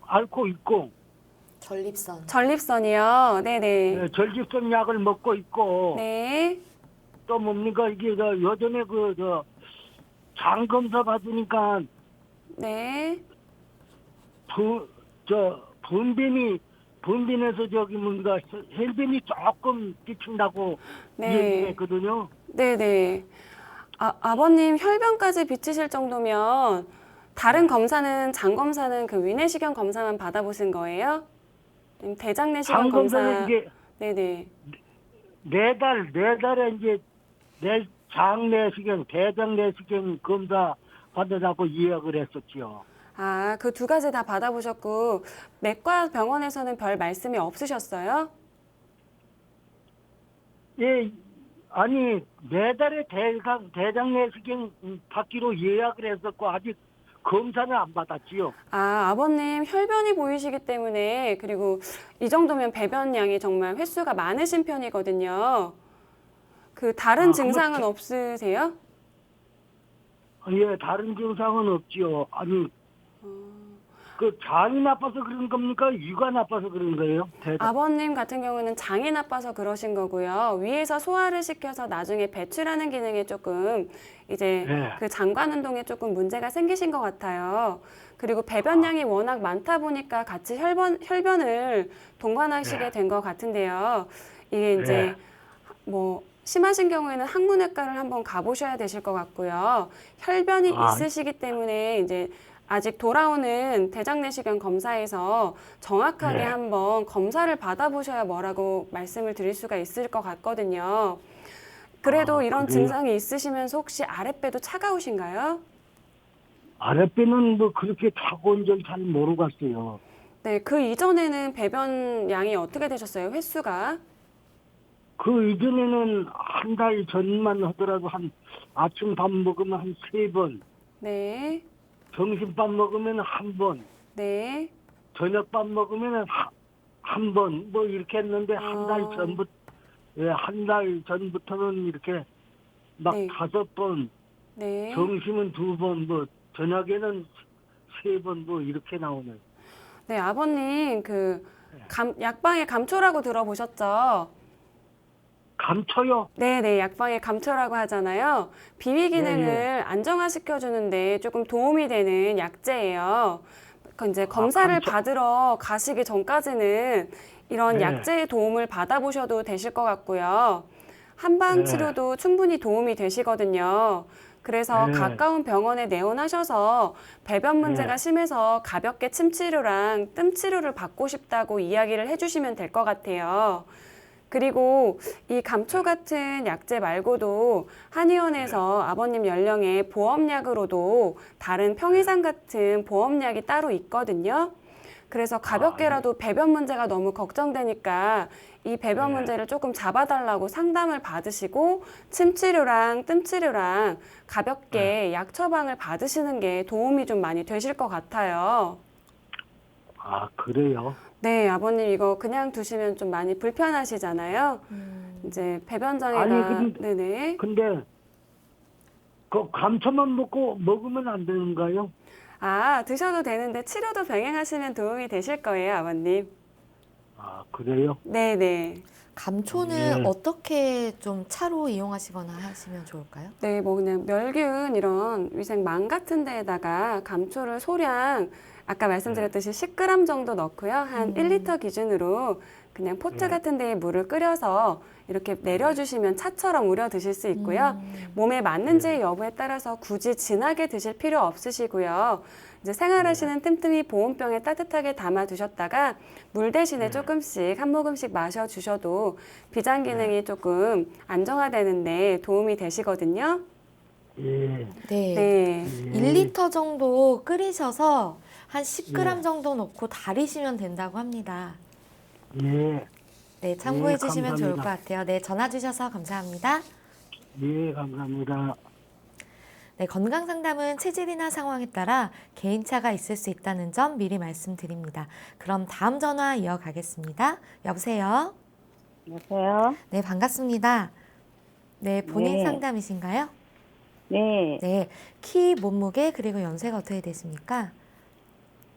앓고 있고, 전립선. 전립선이요. 네네. 전립선 약을 먹고 있고, 네. 또 뭡니까 이게 요전에 장 검사 받으니까 네. 분변에서 뭔가 혈변이 조금 비친다고 네. 얘기했거든요. 네네. 아버님 혈변까지 비치실 정도면 다른 검사는 장 검사는 그 위내시경 검사만 받아보신 거예요? 아니면 대장 내시경 장 검사? 검사는 이게 네네. 네 달에 이제 장 내시경, 대장 내시경 검사 받으라고 예약을 했었지요. 그 2가지 다 받아보셨고 내과 병원에서는 별 말씀이 없으셨어요? 예, 아니 네 달에 대장 내시경 받기로 예약을 했었고 아직 검사는 안 받았지요. 아버님 혈변이 보이시기 때문에 그리고 이 정도면 배변량이 정말 횟수가 많으신 편이거든요. 그 다른 증상은 없으세요? 예, 다른 증상은 없지요. 아니 장이 나빠서 그런 겁니까? 위가 나빠서 그런 거예요? 아버님 같은 경우는 장이 나빠서 그러신 거고요. 위에서 소화를 시켜서 나중에 배출하는 기능에 조금 네. 그 장관 운동에 조금 문제가 생기신 것 같아요. 그리고 배변량이 워낙 많다 보니까 같이 혈변을 동반하시게 된 것 같은데요. 이게 이제 뭐 심하신 경우에는 항문외과를 한번 가보셔야 되실 것 같고요. 혈변이 있으시기 때문에 이제 아직 돌아오는 대장 내시경 검사에서 정확하게 한번 검사를 받아보셔야 뭐라고 말씀을 드릴 수가 있을 것 같거든요. 그래도 이런 증상이 있으시면서 혹시 아랫배도 차가우신가요? 아랫배는 뭐 그렇게 차가운 줄 잘 모르겠어요. 네, 그 이전에는 배변량이 어떻게 되셨어요? 횟수가? 그 이전에는 한 달 전만 하더라도 아침 밥 먹으면 한 3번, 네, 점심밥 먹으면 1번, 네. 저녁밥 먹으면 한 번, 뭐 이렇게 했는데 한 달 전부터는 이렇게 막 네. 5번, 네. 점심은 2번, 뭐 저녁에는 3번, 뭐 이렇게 나오네요. 네, 아버님 약방에 감초라고 들어보셨죠? 감초요? 네네, 약방에 감초라고 하잖아요. 비위 기능을 안정화시켜주는데 조금 도움이 되는 약재예요. 이제 검사를 받으러 가시기 전까지는 이런 약재의 도움을 받아보셔도 되실 것 같고요. 한방 치료도 충분히 도움이 되시거든요. 그래서 가까운 병원에 내원하셔서 배변 문제가 심해서 가볍게 침 치료랑 뜸 치료를 받고 싶다고 이야기를 해주시면 될 것 같아요. 그리고 이 감초 같은 약재 말고도 한의원에서 아버님 연령의 보험약으로도 다른 평이상 같은 보험약이 따로 있거든요. 그래서 가볍게라도 배변 문제가 너무 걱정되니까 이 배변 문제를 조금 잡아달라고 상담을 받으시고 침치료랑 뜸치료랑 가볍게 약 처방을 받으시는 게 도움이 좀 많이 되실 것 같아요. 아, 그래요? 네, 아버님 이거 그냥 두시면 좀 많이 불편하시잖아요. 이제 배변 장애가 아니, 네네. 근데 그 감초만 먹으면 안 되는가요? 아, 드셔도 되는데 치료도 병행하시면 도움이 되실 거예요, 아버님. 아, 그래요? 네네. 감초는 네. 어떻게 좀 차로 이용하시거나 하시면 좋을까요? 네, 뭐 그냥 멸균 이런 위생망 같은 데에다가 감초를 소량 아까 말씀드렸듯이 10g 정도 넣고요. 한 1리터 기준으로 그냥 포트 같은 데에 물을 끓여서 이렇게 내려주시면 차처럼 우려 드실 수 있고요. 몸에 맞는지 여부에 따라서 굳이 진하게 드실 필요 없으시고요. 이제 생활하시는 틈틈이 보온병에 따뜻하게 담아 두셨다가 물 대신에 조금씩 한 모금씩 마셔 주셔도 비장 기능이 조금 안정화되는데 도움이 되시거든요. 예. 네. 네. 1리터 정도 끓이셔서 한 10g 예. 정도 넣고 달이시면 된다고 합니다. 예. 네, 참고해 예, 주시면 좋을 것 감사합니다. 같아요. 네, 전화 주셔서 감사합니다. 예, 감사합니다. 네, 건강 상담은 체질이나 상황에 따라 개인차가 있을 수 있다는 점 미리 말씀드립니다. 그럼 다음 전화 이어가겠습니다. 여보세요? 여보세요? 네, 반갑습니다. 네, 본인 네. 상담이신가요? 네, 네, 키, 몸무게, 그리고 연세가 어떻게 되십니까?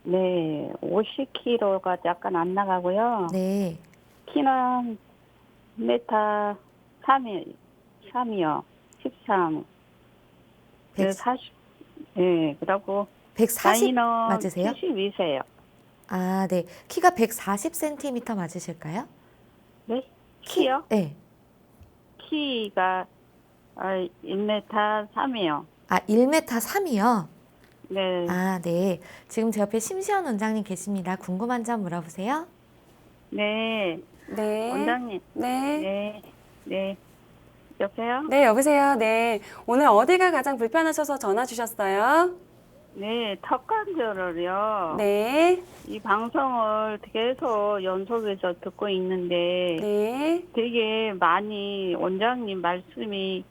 네, 50kg가 약간 안 나가고요. 네, 키는 1m 3이요. 13. 그 100, 40, 네, 그러고 140 나이는 맞으세요? 72세요. 아, 네. 키가 140cm 맞으실까요? 네? 키요? 네. 키가 1m 3이요. 아, 1m 3이요? 네, 아, 네. 지금 제 옆에 심시연 원장님 계십니다. 궁금한 점 물어보세요. 네, 네. 원장님. 네. 네, 네. 여보세요? 네, 여보세요. 네. 오늘 어디가 가장 불편하셔서 전화 주셨어요? 네, 턱관절을요. 네. 이 방송을 계속 연속해서 듣고 있는데 네. 되게 많이 원장님 말씀이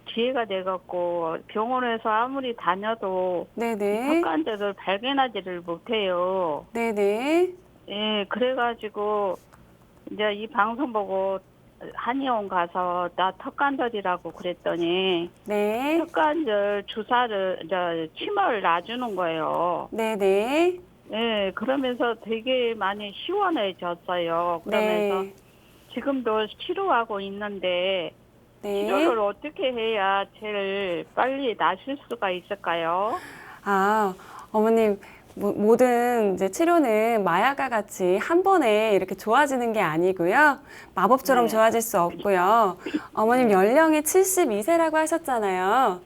기회가 돼갖고 병원에서 아무리 다녀도 네네. 턱관절을 발견하지를 못해요. 네네. 예, 그래가지고 이제 이 방송 보고 한의원 가서 나 턱관절이라고 그랬더니 네. 턱관절 주사를 이제 침을 놔주는 거예요. 네네. 예, 그러면서 되게 많이 시원해졌어요. 그러면서 네. 지금도 치료하고 있는데 네. 치료를 어떻게 해야 제일 빨리 나실 수가 있을까요? 아, 어머님, 모든 이제 치료는 마약과 같이 한 번에 이렇게 좋아지는 게 아니고요. 마법처럼 네. 좋아질 수 없고요. 어머님 연령이 72세라고 하셨잖아요.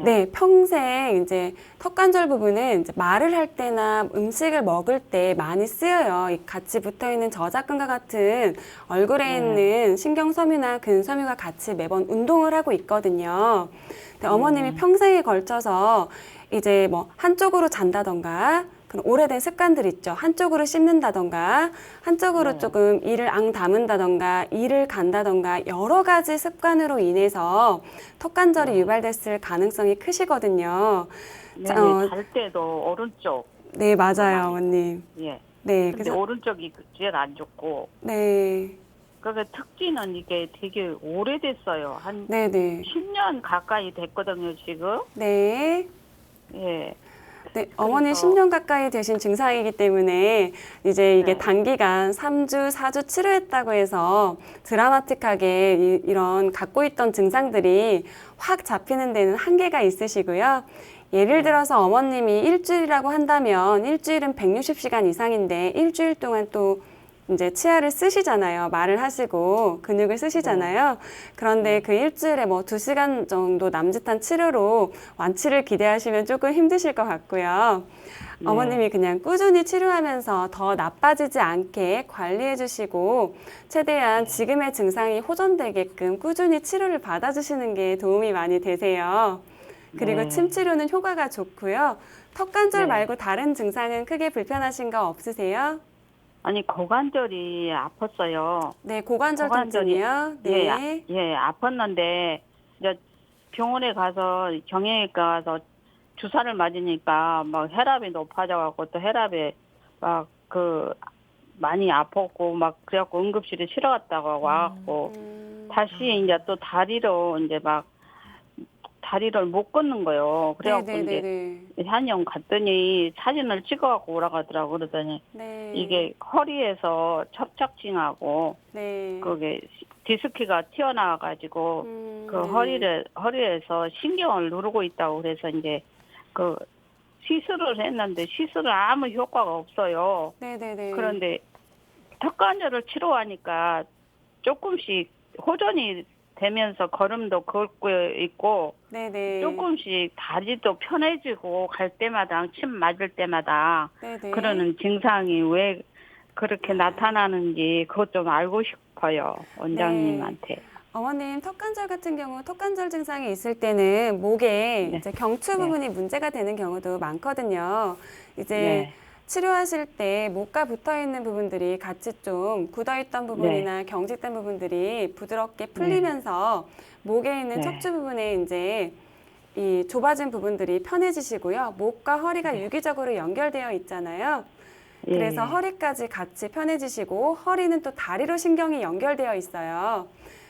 네, 평생 이제 턱관절 부분은 이제 말을 할 때나 음식을 먹을 때 많이 쓰여요. 이 같이 붙어 있는 저작근과 같은 얼굴에 있는 신경섬유나 근섬유가 같이 매번 운동을 하고 있거든요. 근데 어머님이 평생에 걸쳐서 이제 뭐 한쪽으로 잔다던가 그런 오래된 습관들 있죠. 한쪽으로 씹는다던가 한쪽으로 조금 이를 앙 다문다던가 이를 간다던가 여러 가지 습관으로 인해서 턱관절이 유발됐을 가능성이 크시거든요. 네, 자, 잘 때도 오른쪽. 네, 맞아요, 어머님. 예. 네, 근데 그래서 오른쪽이 제일 안 좋고. 네, 그러니까 특기는 이게 되게 오래됐어요. 한 네, 네, 10년 가까이 됐거든요, 지금. 네. 예. 네, 어머니 그래서- 10년 가까이 되신 증상이기 때문에 이제 이게 네. 단기간 3주, 4주 치료했다고 해서 드라마틱하게 이런 갖고 있던 증상들이 확 잡히는 데는 한계가 있으시고요. 예를 들어서 어머님이 일주일이라고 한다면 일주일은 160시간 이상인데 일주일 동안 또 이제 치아를 쓰시잖아요. 말을 하시고 근육을 쓰시잖아요. 그런데 그 일주일에 뭐 2시간 정도 남짓한 치료로 완치를 기대하시면 조금 힘드실 것 같고요. 네. 어머님이 그냥 꾸준히 치료하면서 더 나빠지지 않게 관리해 주시고 최대한 지금의 증상이 호전되게끔 꾸준히 치료를 받아주시는 게 도움이 많이 되세요. 그리고 네. 침 치료는 효과가 좋고요. 턱관절 네. 말고 다른 증상은 크게 불편하신 거 없으세요? 아니 고관절이 아팠어요. 네, 고관절 고관절이- 통증이요. 네. 예, 아팠는데 이제 병원에 가서 경영외과 가서 주사를 맞으니까 막 혈압이 높아져갖고 또 혈압에 막 많이 아팠고 막 그래갖고 응급실에 실어갔다고 와갖고 다시 이제 또 다리로 이제 막 다리를 못 걷는 거예요. 그래갖고 이제 네네네네. 한의원 갔더니 사진을 찍어갖고 오라고 하더라고. 그러더니 네. 이게 허리에서 협착증하고 네. 그게 디스크가 튀어나와가지고 그 네. 허리에서 신경을 누르고 있다고 그래서 이제 그 시술을 했는데 시술은 아무 효과가 없어요. 네네네. 그런데 턱관절을 치료하니까 조금씩 호전이 되면서 걸음도 걷고 있고 네네. 조금씩 다리도 편해지고 갈 때마다 침 맞을 때마다 네네. 그러는 증상이 왜 그렇게 나타나는지 그것 좀 알고 싶어요. 원장님한테. 어머님 턱관절 같은 경우 턱관절 증상이 있을 때는 목에 네. 이제 경추 네. 부분이 문제가 되는 경우도 많거든요. 이제 네. 치료하실 때 목과 붙어 있는 부분들이 같이 좀 굳어 있던 부분이나 경직된 부분들이 부드럽게 풀리면서 목에 있는 네. 척추 부분에 이제 이 좁아진 부분들이 편해지시고요. 목과 허리가 유기적으로 연결되어 있잖아요. 예. 그래서 허리까지 같이 편해지시고 허리는 또 다리로 신경이 연결되어 있어요.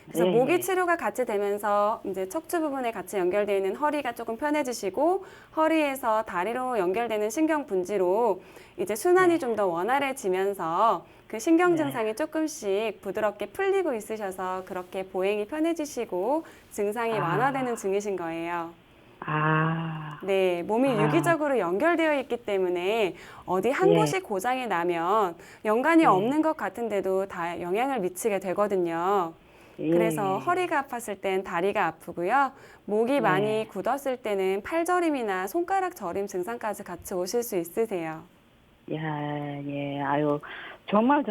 그래서 예, 모기 예. 치료가 같이 되면서 이제 척추 부분에 같이 연결되어 있는 허리가 조금 편해지시고 허리에서 다리로 연결되는 신경 분지로 이제 순환이 좀 더 원활해지면서 그 신경 네. 증상이 조금씩 부드럽게 풀리고 있으셔서 그렇게 보행이 편해지시고 증상이 완화되는 중이신 거예요. 아, 네, 몸이 아. 유기적으로 연결되어 있기 때문에 어디 한 예. 곳이 고장이 나면 연관이 예. 없는 것 같은데도 다 영향을 미치게 되거든요. 예. 그래서 허리가 아팠을 땐 다리가 아프고요. 목이 많이 굳었을 때는 팔저림이나 손가락 저림 증상까지 같이 오실 수 있으세요. 야, 예, 아유, 정말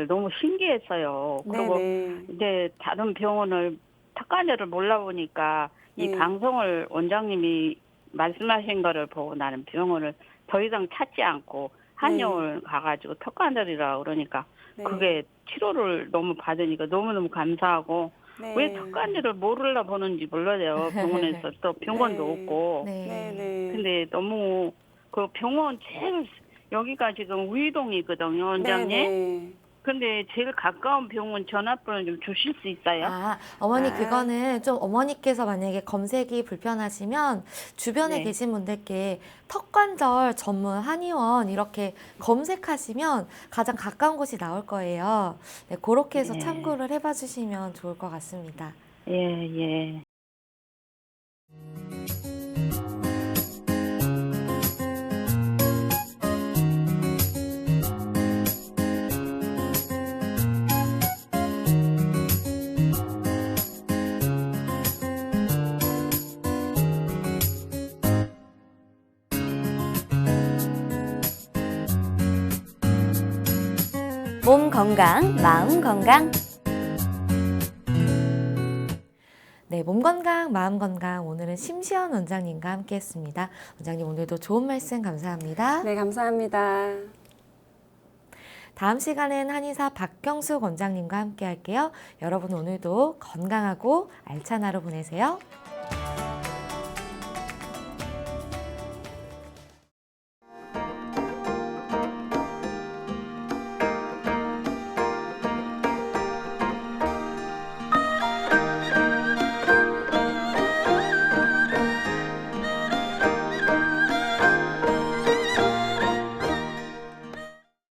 너무 신기했어요. 그리고 네네. 이제 다른 병원을 턱관절을 몰라보니까 이 네. 방송을 원장님이 말씀하신 거를 보고 나는 병원을 더 이상 찾지 않고 한의원을 가가지고 턱관절이라고 그러니까 네. 그게 치료를 너무 받으니까 너무너무 감사하고 네. 왜 턱관절을 모르려 보는지 몰라요. 병원에서 또 병원도 네. 없고. 네네. 근데 너무 그 병원 제일 여기가 지금 우이동이거든요, 원장님. 네네. 근데 제일 가까운 병원 전화번호 좀 주실 수 있어요? 아, 어머니 아. 그거는 좀 어머니께서 만약에 검색이 불편하시면 주변에 네. 계신 분들께 턱관절 전문 한의원 이렇게 검색하시면 가장 가까운 곳이 나올 거예요. 네, 그렇게 해서 네. 참고를 해봐 주시면 좋을 것 같습니다. 예, 예. 몸 건강, 마음 건강. 네, 몸 건강, 마음 건강. 오늘은 심시연 원장님과 함께 했습니다. 원장님 오늘도 좋은 말씀 감사합니다. 네, 감사합니다. 다음 시간엔 한의사 박경숙 원장님과 함께 할게요. 여러분 오늘도 건강하고 알찬 하루 보내세요.